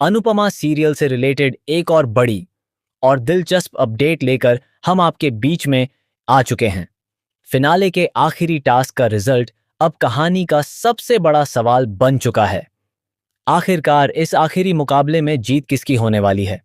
Anupama serial से related एक और बड़ी और दिलचस्प अपडेट लेकर हम आपके बीच में आ चुके हैं। फिनाले के आखिरी टास्क का रिजल्ट अब कहानी का सबसे बड़ा सवाल बन चुका है। आखिरकार इस आखिरी मुकाबले में जीत किसकी होने वाली है?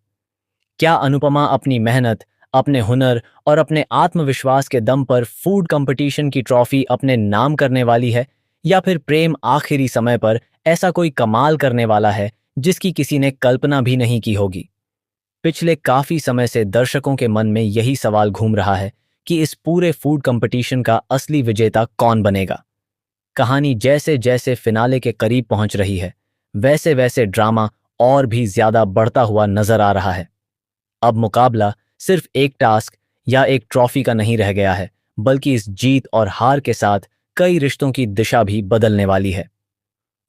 क्या अनुपमा अपनी मेहनत, अपने हुनर और अपने आत्मविश्वास के दम पर फूड कंपटीशन की ट्रॉफी अपने नाम करने वाली है, या फिर प्रेम आखिरी समय पर ऐसा कोई कमाल करने वाला है जिसकी किसी ने कल्पना भी नहीं की होगी? पिछले काफी समय से दर्शकों के मन में यही सवाल घूम रहा है कि इस पूरे फूड कंपटीशन का असली विजेता कौन बनेगा। कहानी जैसे जैसे फिनाले के करीब पहुंच रही है, वैसे वैसे ड्रामा और भी ज्यादा बढ़ता हुआ नजर आ रहा है। अब मुकाबला सिर्फ एक टास्क या एक ट्रॉफी का नहीं रह गया है, बल्कि इस जीत और हार के साथ कई रिश्तों की दिशा भी बदलने वाली है।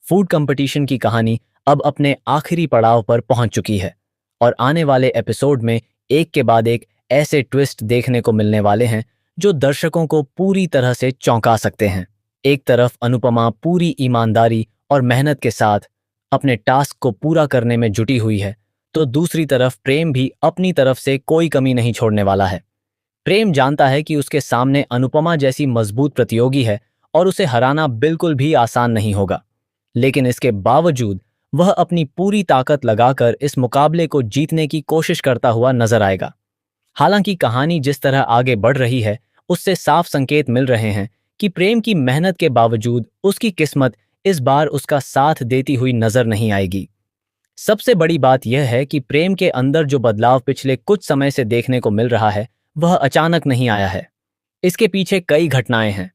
फूड कंपटीशन की कहानी अब अपने आखिरी पड़ाव पर पहुंच चुकी है और आने वाले एपिसोड में एक के बाद एक ऐसे ट्विस्ट देखने को मिलने वाले हैं जो दर्शकों को पूरी तरह से चौंका सकते हैं। एक तरफ अनुपमा पूरी ईमानदारी और मेहनत के साथ अपने टास्क को पूरा करने में जुटी हुई है, तो दूसरी तरफ प्रेम भी अपनी तरफ से कोई कमी नहीं छोड़ने वाला है। प्रेम जानता है कि उसके सामने अनुपमा जैसी मजबूत प्रतियोगी है और उसे हराना बिल्कुल भी आसान नहीं होगा, लेकिन इसके बावजूद वह अपनी पूरी ताकत लगाकर इस मुकाबले को जीतने की कोशिश करता हुआ नजर आएगा। हालांकि कहानी जिस तरह आगे बढ़ रही है, उससे साफ संकेत मिल रहे हैं कि प्रेम की मेहनत के बावजूद उसकी किस्मत इस बार उसका साथ देती हुई नजर नहीं आएगी। सबसे बड़ी बात यह है कि प्रेम के अंदर जो बदलाव पिछले कुछ समय से देखने को मिल रहा है, वह अचानक नहीं आया है। इसके पीछे कई घटनाएं हैं।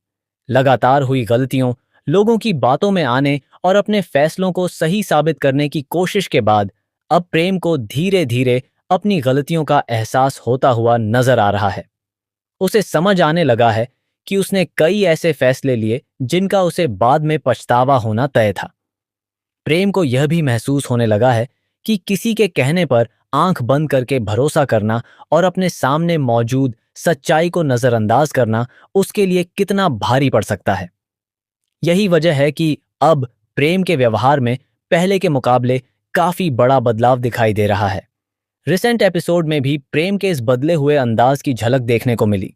लगातार हुई गलतियों, लोगों की बातों में आने और अपने फैसलों को सही साबित करने की कोशिश के बाद अब प्रेम को धीरे धीरे अपनी गलतियों का एहसास होता हुआ नजर आ रहा है। उसे समझ आने लगा है कि उसने कई ऐसे फैसले लिए जिनका उसे बाद में पछतावा होना तय था। प्रेम को यह भी महसूस होने लगा है कि किसी के कहने पर आंख बंद करके भरोसा करना और अपने सामने मौजूद सच्चाई को नजरअंदाज करना उसके लिए कितना भारी पड़ सकता है। यही वजह है कि अब प्रेम के व्यवहार में पहले के मुकाबले काफी बड़ा बदलाव दिखाई दे रहा है। रिसेंट एपिसोड में भी प्रेम के इस बदले हुए अंदाज की झलक देखने को मिली।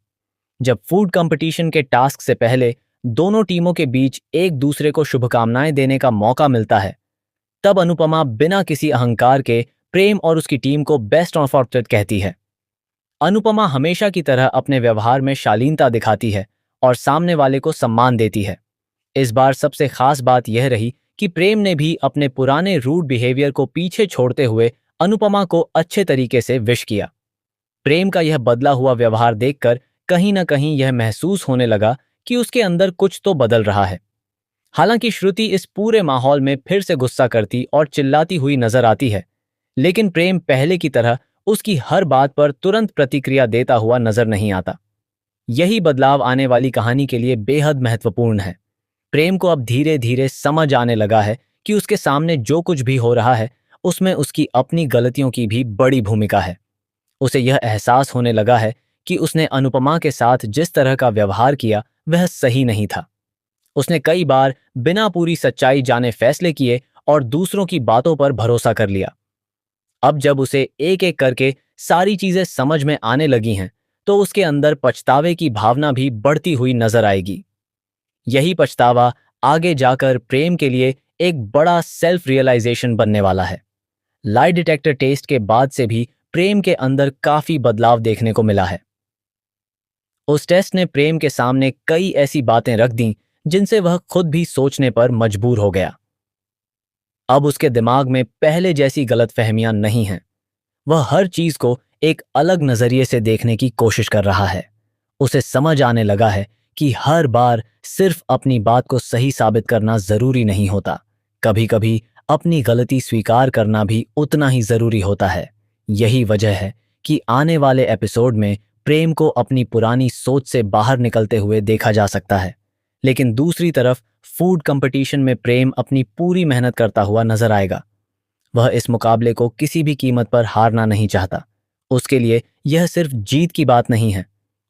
जब फूड कंपटीशन के टास्क से पहले दोनों टीमों के बीच एक दूसरे को शुभकामनाएं देने का मौका मिलता है, तब अनुपमा बिना किसी अहंकार के प्रेम और उसकी टीम को बेस्ट ऑफ ऑर्चर्ड कहती है। अनुपमा हमेशा की तरह अपने व्यवहार में शालीनता दिखाती है और सामने वाले को सम्मान देती है। इस बार सबसे खास बात यह रही कि प्रेम ने भी अपने पुराने रूड बिहेवियर को पीछे छोड़ते हुए अनुपमा को अच्छे तरीके से विश किया। प्रेम का यह बदला हुआ व्यवहार देखकर कहीं न कहीं यह महसूस होने लगा कि उसके अंदर कुछ तो बदल रहा है। हालांकि श्रुति इस पूरे माहौल में फिर से गुस्सा करती और चिल्लाती हुई नजर आती है, लेकिन प्रेम पहले की तरह उसकी हर बात पर तुरंत प्रतिक्रिया देता हुआ नजर नहीं आता। यही बदलाव आने वाली कहानी के लिए बेहद महत्वपूर्ण है। प्रेम को अब धीरे धीरे समझ आने लगा है कि उसके सामने जो कुछ भी हो रहा है, उसमें उसकी अपनी गलतियों की भी बड़ी भूमिका है। उसे यह एहसास होने लगा है कि उसने अनुपमा के साथ जिस तरह का व्यवहार किया वह सही नहीं था। उसने कई बार बिना पूरी सच्चाई जाने फैसले किए और दूसरों की बातों पर भरोसा कर लिया। अब जब उसे एक एक करके सारी चीजें समझ में आने लगी हैं, तो उसके अंदर पछतावे की भावना भी बढ़ती हुई नजर आएगी। यही पछतावा आगे जाकर प्रेम के लिए एक बड़ा सेल्फ रियलाइजेशन बनने वाला है। लाई डिटेक्टर टेस्ट के बाद से भी प्रेम के अंदर काफी बदलाव देखने को मिला है। उस टेस्ट ने प्रेम के सामने कई ऐसी बातें रख दी जिनसे वह खुद भी सोचने पर मजबूर हो गया। अब उसके दिमाग में पहले जैसी गलतफहमियां नहीं हैं। वह हर चीज को एक अलग नजरिए से देखने की कोशिश कर रहा है। उसे समझ आने लगा है कि हर बार सिर्फ अपनी बात को सही साबित करना जरूरी नहीं होता। कभी कभी अपनी गलती स्वीकार करना भी उतना ही जरूरी होता है। यही वजह है कि आने वाले एपिसोड में प्रेम को अपनी पुरानी सोच से बाहर निकलते हुए देखा जा सकता है, लेकिन दूसरी तरफ फूड कंपटीशन में प्रेम अपनी पूरी मेहनत करता हुआ नजर आएगा। वह इस मुकाबले को किसी भी कीमत पर हारना नहीं चाहता। उसके लिए यह सिर्फ जीत की बात नहीं है,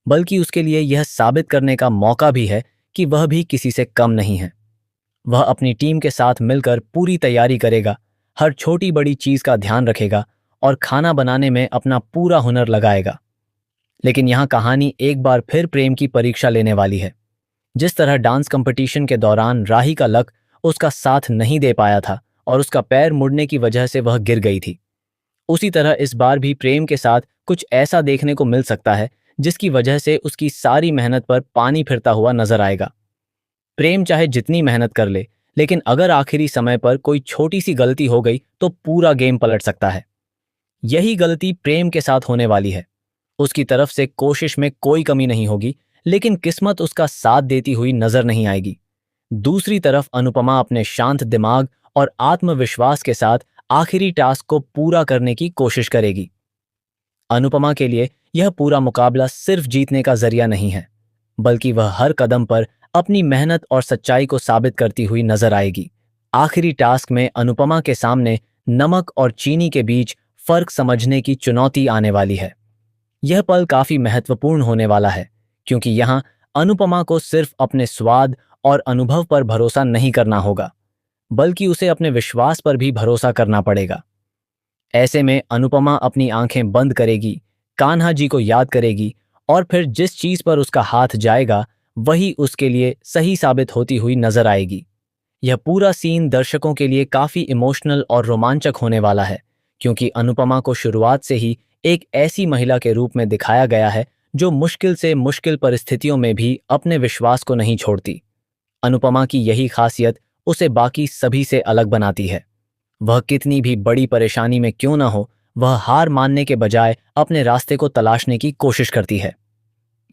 बल्कि उसके लिए यह साबित करने का मौका भी है कि वह भी किसी से कम नहीं है। वह अपनी टीम के साथ मिलकर पूरी तैयारी करेगा, हर छोटी बड़ी चीज का ध्यान रखेगा और खाना बनाने में अपना पूरा हुनर लगाएगा। लेकिन यहाँ कहानी एक बार फिर प्रेम की परीक्षा लेने वाली है। जिस तरह डांस कंपटीशन के दौरान राही का लक उसका साथ नहीं दे पाया था और उसका पैर मुड़ने की वजह से वह गिर गई थी, उसी तरह इस बार भी प्रेम के साथ कुछ ऐसा देखने को मिल सकता है जिसकी वजह से उसकी सारी मेहनत पर पानी फिरता हुआ नजर आएगा। प्रेम चाहे जितनी मेहनत कर ले, लेकिन अगर आखिरी समय पर कोई छोटी सी गलती हो गई तो पूरा गेम पलट सकता है। यही गलती प्रेम के साथ होने वाली है। उसकी तरफ से कोशिश में कोई कमी नहीं होगी, लेकिन किस्मत उसका साथ देती हुई नजर नहीं आएगी। दूसरी तरफ अनुपमा अपने शांत दिमाग और आत्मविश्वास के साथ आखिरी टास्क को पूरा करने की कोशिश करेगी। अनुपमा के लिए यह पूरा मुकाबला सिर्फ जीतने का जरिया नहीं है, बल्कि वह हर कदम पर अपनी मेहनत और सच्चाई को साबित करती हुई नजर आएगी। आखिरी टास्क में अनुपमा के सामने नमक और चीनी के बीच फर्क समझने की चुनौती आने वाली है। यह पल काफी महत्वपूर्ण होने वाला है, क्योंकि यहाँ अनुपमा को सिर्फ अपने स्वाद और अनुभव पर भरोसा नहीं करना होगा, बल्कि उसे अपने विश्वास पर भी भरोसा करना पड़ेगा। ऐसे में अनुपमा अपनी आंखें बंद करेगी, कान्हा जी को याद करेगी और फिर जिस चीज पर उसका हाथ जाएगा वही उसके लिए सही साबित होती हुई नजर आएगी। यह पूरा सीन दर्शकों के लिए काफी इमोशनल और रोमांचक होने वाला है, क्योंकि अनुपमा को शुरुआत से ही एक ऐसी महिला के रूप में दिखाया गया है जो मुश्किल से मुश्किल परिस्थितियों में भी अपने विश्वास को नहीं छोड़ती। अनुपमा की यही खासियत उसे बाकी सभी से अलग बनाती है। वह कितनी भी बड़ी परेशानी में क्यों न हो, वह हार मानने के बजाय अपने रास्ते को तलाशने की कोशिश करती है।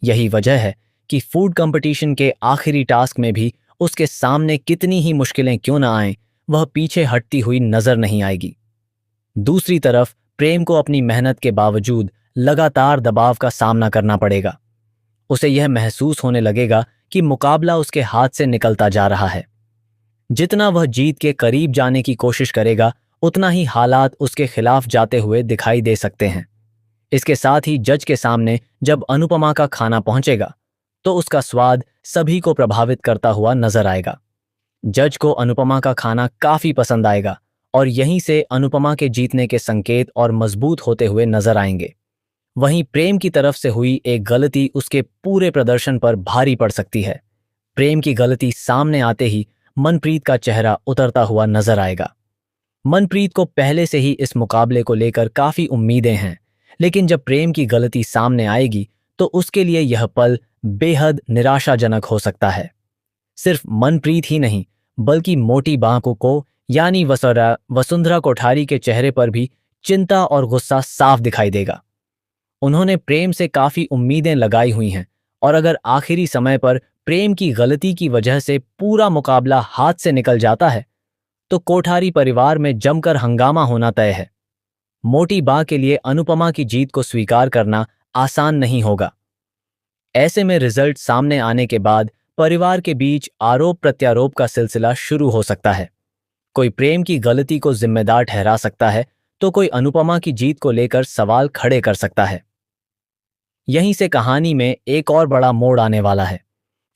यही वजह है कि फूड कंपटीशन के आखिरी टास्क में भी उसके सामने कितनी ही मुश्किलें क्यों न आएं, वह पीछे हटती हुई नजर नहीं आएगी। दूसरी तरफ प्रेम को अपनी मेहनत के बावजूद लगातार दबाव का सामना करना पड़ेगा। उसे यह महसूस होने लगेगा कि मुकाबला उसके हाथ से निकलता जा रहा है। जितना वह जीत के करीब जाने की कोशिश करेगा, उतना ही हालात उसके खिलाफ जाते हुए दिखाई दे सकते हैं। इसके साथ ही जज के सामने जब अनुपमा का खाना पहुंचेगा, तो उसका स्वाद सभी को प्रभावित करता हुआ नजर आएगा। जज को अनुपमा का खाना काफी पसंद आएगा और यहीं से अनुपमा के जीतने के संकेत और मजबूत होते हुए नजर आएंगे। वहीं प्रेम की तरफ से हुई एक गलती उसके पूरे प्रदर्शन पर भारी पड़ सकती है। प्रेम की गलती सामने आते ही मनप्रीत का चेहरा उतरता हुआ नजर आएगा। मनप्रीत को पहले से ही इस मुकाबले को लेकर काफी उम्मीदें हैं, लेकिन जब प्रेम की गलती सामने आएगी तो उसके लिए यह पल बेहद निराशाजनक हो सकता है। सिर्फ मनप्रीत ही नहीं, बल्कि मोटी बांकों को यानी वसुंधरा कोठारी के चेहरे पर भी चिंता और गुस्सा साफ दिखाई देगा। उन्होंने प्रेम से काफी उम्मीदें लगाई हुई हैं और अगर आखिरी समय पर प्रेम की गलती की वजह से पूरा मुकाबला हाथ से निकल जाता है, तो कोठारी परिवार में जमकर हंगामा होना तय है। मोटी बा के लिए अनुपमा की जीत को स्वीकार करना आसान नहीं होगा। ऐसे में रिजल्ट सामने आने के बाद परिवार के बीच आरोप प्रत्यारोप का सिलसिला शुरू हो सकता है। कोई प्रेम की गलती को जिम्मेदार ठहरा सकता है, तो कोई अनुपमा की जीत को लेकर सवाल खड़े कर सकता है। यहीं से कहानी में एक और बड़ा मोड़ आने वाला है।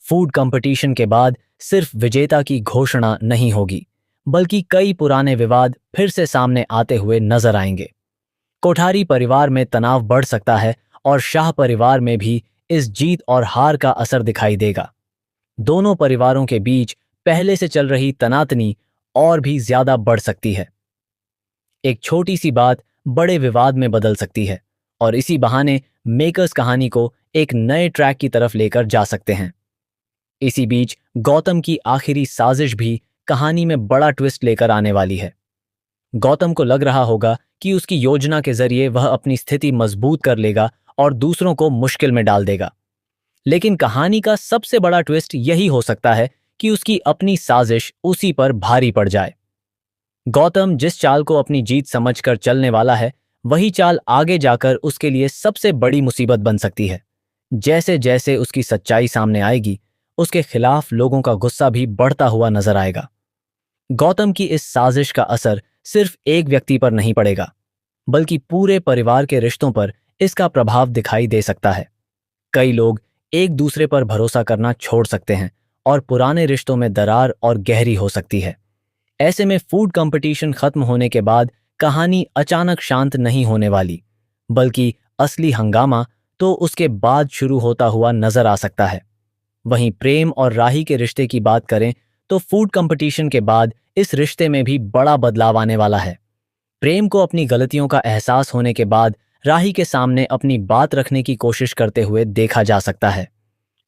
फूड कंपटीशन के बाद सिर्फ विजेता की घोषणा नहीं होगी, बल्कि कई पुराने विवाद फिर से सामने आते हुए नजर आएंगे। कोठारी परिवार में तनाव बढ़ सकता है और शाह परिवार में भी इस जीत और हार का असर दिखाई देगा। दोनों परिवारों के बीच पहले से चल रही तनातनी और भी ज्यादा बढ़ सकती है। एक छोटी सी बात बड़े विवाद में बदल सकती है और इसी बहाने मेकर्स कहानी को एक नए ट्रैक की तरफ लेकर जा सकते हैं। इसी बीच गौतम की आखिरी साजिश भी कहानी में बड़ा ट्विस्ट लेकर आने वाली है। गौतम को लग रहा होगा कि उसकी योजना के जरिए वह अपनी स्थिति मजबूत कर लेगा और दूसरों को मुश्किल में डाल देगा। लेकिन कहानी का सबसे बड़ा ट्विस्ट यही हो सकता है कि उसकी अपनी साजिश उसी पर भारी पड़ जाए। गौतम जिस चाल को अपनी जीत समझकर चलने वाला है, वही चाल आगे जाकर उसके लिए सबसे बड़ी मुसीबत बन सकती है। जैसे जैसे उसकी सच्चाई सामने आएगी, उसके खिलाफ लोगों का गुस्सा भी बढ़ता हुआ नजर आएगा। गौतम की इस साजिश का असर सिर्फ एक व्यक्ति पर नहीं पड़ेगा, बल्कि पूरे परिवार के रिश्तों पर इसका प्रभाव दिखाई दे सकता है। कई लोग एक दूसरे पर भरोसा करना छोड़ सकते हैं और पुराने रिश्तों में दरार और गहरी हो सकती है। ऐसे में फूड कंपटीशन खत्म होने के बाद कहानी अचानक शांत नहीं होने वाली, बल्कि असली हंगामा तो उसके बाद शुरू होता हुआ नजर आ सकता है। वहीं प्रेम और राही के रिश्ते की बात करें तो फूड कंपटीशन के बाद इस रिश्ते में भी बड़ा बदलाव आने वाला है। प्रेम को अपनी गलतियों का एहसास होने के बाद राही के सामने अपनी बात रखने की कोशिश करते हुए देखा जा सकता है,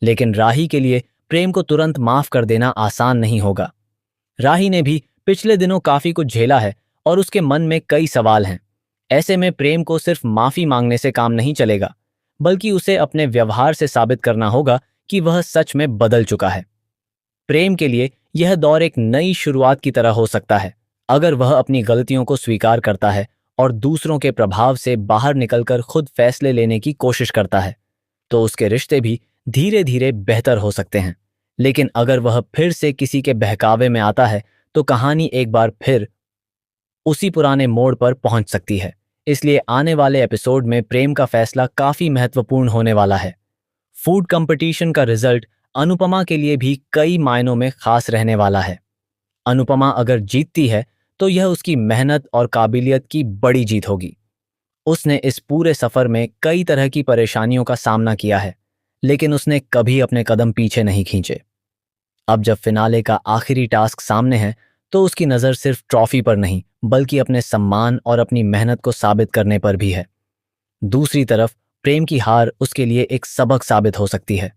लेकिन राही के लिए प्रेम को तुरंत माफ कर देना आसान नहीं होगा। राही ने भी पिछले दिनों काफी कुछ झेला है और उसके मन में कई सवाल हैं। ऐसे में प्रेम को सिर्फ माफी मांगने से काम नहीं चलेगा, बल्कि उसे अपने व्यवहार से साबित करना होगा कि वह सच में बदल चुका है। प्रेम के लिए यह दौर एक नई शुरुआत की तरह हो सकता है। अगर वह अपनी गलतियों को स्वीकार करता है और दूसरों के प्रभाव से बाहर निकलकर खुद फैसले लेने की कोशिश करता है, तो उसके रिश्ते भी धीरे धीरे बेहतर हो सकते हैं। लेकिन अगर वह फिर से किसी के बहकावे में आता है, तो कहानी एक बार फिर उसी पुराने मोड़ पर पहुंच सकती है। इसलिए आने वाले एपिसोड में प्रेम का फैसला काफी महत्वपूर्ण होने वाला है। फूड कंपटीशन का रिजल्ट अनुपमा के लिए भी कई मायनों में खास रहने वाला है। अनुपमा अगर जीतती है तो यह उसकी मेहनत और काबिलियत की बड़ी जीत होगी। उसने इस पूरे सफर में कई तरह की परेशानियों का सामना किया है, लेकिन उसने कभी अपने कदम पीछे नहीं खींचे। अब जब फिनाले का आखिरी टास्क सामने है, तो उसकी नज़र सिर्फ ट्रॉफी पर नहीं, बल्कि अपने सम्मान और अपनी मेहनत को साबित करने पर भी है। दूसरी तरफ प्रेम की हार उसके लिए एक सबक साबित हो सकती है।